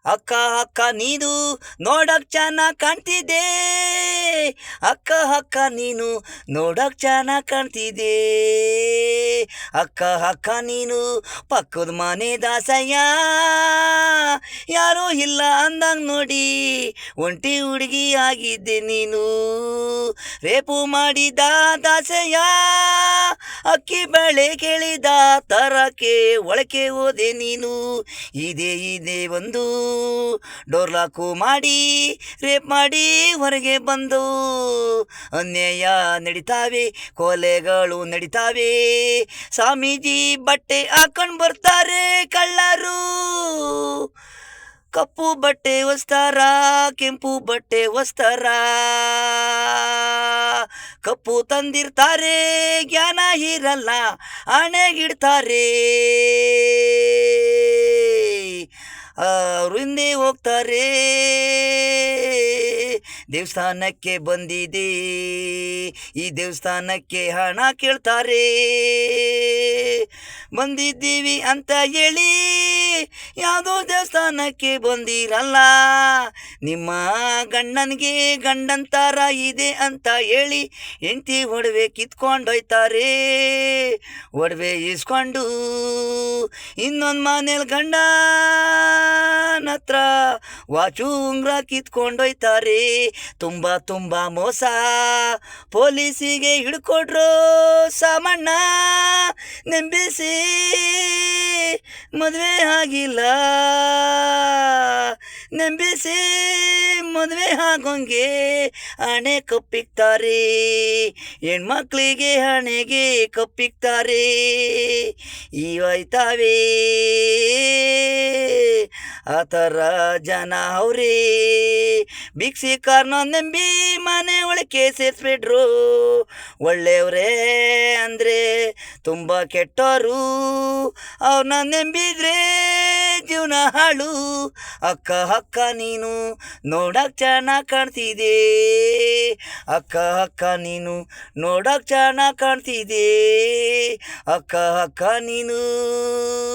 ಅಕ್ಕ ಅಕ್ಕ ನೀನು ನೋಡಕ್ ಚೆನ್ನಾಗ್ ಕಾಣ್ತಿದ್ದೆ. ಅಕ್ಕ ಅಕ್ಕ ನೀನು ನೋಡಕ್ ಚೆನ್ನಾಗ್ ಕಾಣ್ತಿದ್ದೆ. ಅಕ್ಕ ಅಕ್ಕ ನೀನು ಪಕ್ಕದ ಮನೆ ದಾಸಯ್ಯ, ಯಾರೂ ಇಲ್ಲ ಅಂದಂಗ್ ನೋಡಿ ಒಂಟಿ ಹುಡುಗಿ ಆಗಿದ್ದೆ ನೀನು. ರೇಪು ಮಾಡಿದ ದಾಸಯ್ಯ, ಅಕ್ಕಿ ಬೆಳೆ ಕೇಳಿದ ತರಕ್ಕೆ ಒಳಕೆ ಹೋದೆ ನೀನು. ಇದೇ ಒಂದು ಡೋರ್ಲಾಕು ಮಾಡಿ ರೇಪ್ ಮಾಡಿ ಹೊರಗೆ ಬಂದು ಅನ್ಯಾಯ ನಡೀತಾವೆ, ಕೊಲೆಗಳು ನಡೀತಾವೆ. ಸ್ವಾಮೀಜಿ ಬಟ್ಟೆ ಹಾಕೊಂಡು ಬರ್ತಾರೆ ಕಳ್ಳರು, ಕಪ್ಪು ಬಟ್ಟೆ ಹೊಸ್ತಾರ, ಕೆಂಪು ಬಟ್ಟೆ ಹೊಸ್ತಾರ. ಕಪ್ಪು ತಂದಿರ್ತಾರೆ, ಜ್ಞಾನ ಇರಲ್ಲ, ಹಣೆಗಿಡ್ತಾರೆ. ಅವ್ರು ಹಿಂದೆ ಹೋಗ್ತಾರೆ. ದೇವಸ್ಥಾನಕ್ಕೆ ಬಂದಿದೆ, ಈ ದೇವಸ್ಥಾನಕ್ಕೆ ಹಣ ಕೇಳ್ತಾರೆ. ಬಂದಿದ್ದೀವಿ ಅಂತ ಹೇಳಿ ಯಾವುದೋ ದೇವಸ್ಥಾನಕ್ಕೆ ಬಂದಿರಲ್ಲ. ನಿಮ್ಮ ಗಂಡನಿಗೆ ಗಂಡಂತರ ಇದೆ ಅಂತ ಹೇಳಿ ಹೆಂಡತಿ ಒಡವೆ ಕಿತ್ಕೊಂಡೋಯ್ತಾರೆ. ಒಡವೆ ಇಸ್ಕೊಂಡು ಇನ್ನೊಂದು ಮನೇಲಿ ಗಂಡನ ಹತ್ರ ವಾಚು ಉಂಗ್ರ ಕಿತ್ಕೊಂಡೋಯ್ತಾರೆ. ತುಂಬ ಮೋಸ, ಪೊಲೀಸಿಗೆ ಹಿಡ್ಕೊಡ್ರು ಸಾಮಣ್ಣ. ನೆಂಬಿಸಿ ಮದುವೆ ಆಗಿಲ್ಲ, ನೆಂಬಿಸಿ ಮದುವೆ ಆಗೋಂಗೆ ಹಣೆ ಕಪ್ಪಿಕ್ತಾರೆ. ಹೆಣ್ಮಕ್ಳಿಗೆ ಹಣೆಗೆ ಕಪ್ಪಿಕ್ತಾರೆ. ಹೋಯ್ತಾವೆ ಆ ಥರ ಜನ ಅವರೇ. ಭಿಕ್ಷಿಕಾರನ ನಂಬಿ ಮನೆ ಒಳಗೆ ಸೇರಿಸ್ಬಿಟ್ರು. ಒಳ್ಳೆಯವರೇ ಅಂದರೆ ತುಂಬ ಕೆಟ್ಟವರು, ಅವ್ರನ್ನ ನಂಬಿದ್ರೆ ಜೀವನ ಹಾಳು. ಅಕ್ಕ ಅಕ್ಕ ನೀನು ನೋಡಕ್ ಚೆನ್ನಾಗ್ ಕಾಣ್ತಿದೆ. ಅಕ್ಕ ಅಕ್ಕ ನೀನು ನೋಡಕ್ ಚೆನ್ನಾಗ್ ಕಾಣ್ತಿದೆ. ಅಕ್ಕ ಅಕ್ಕ ನೀನು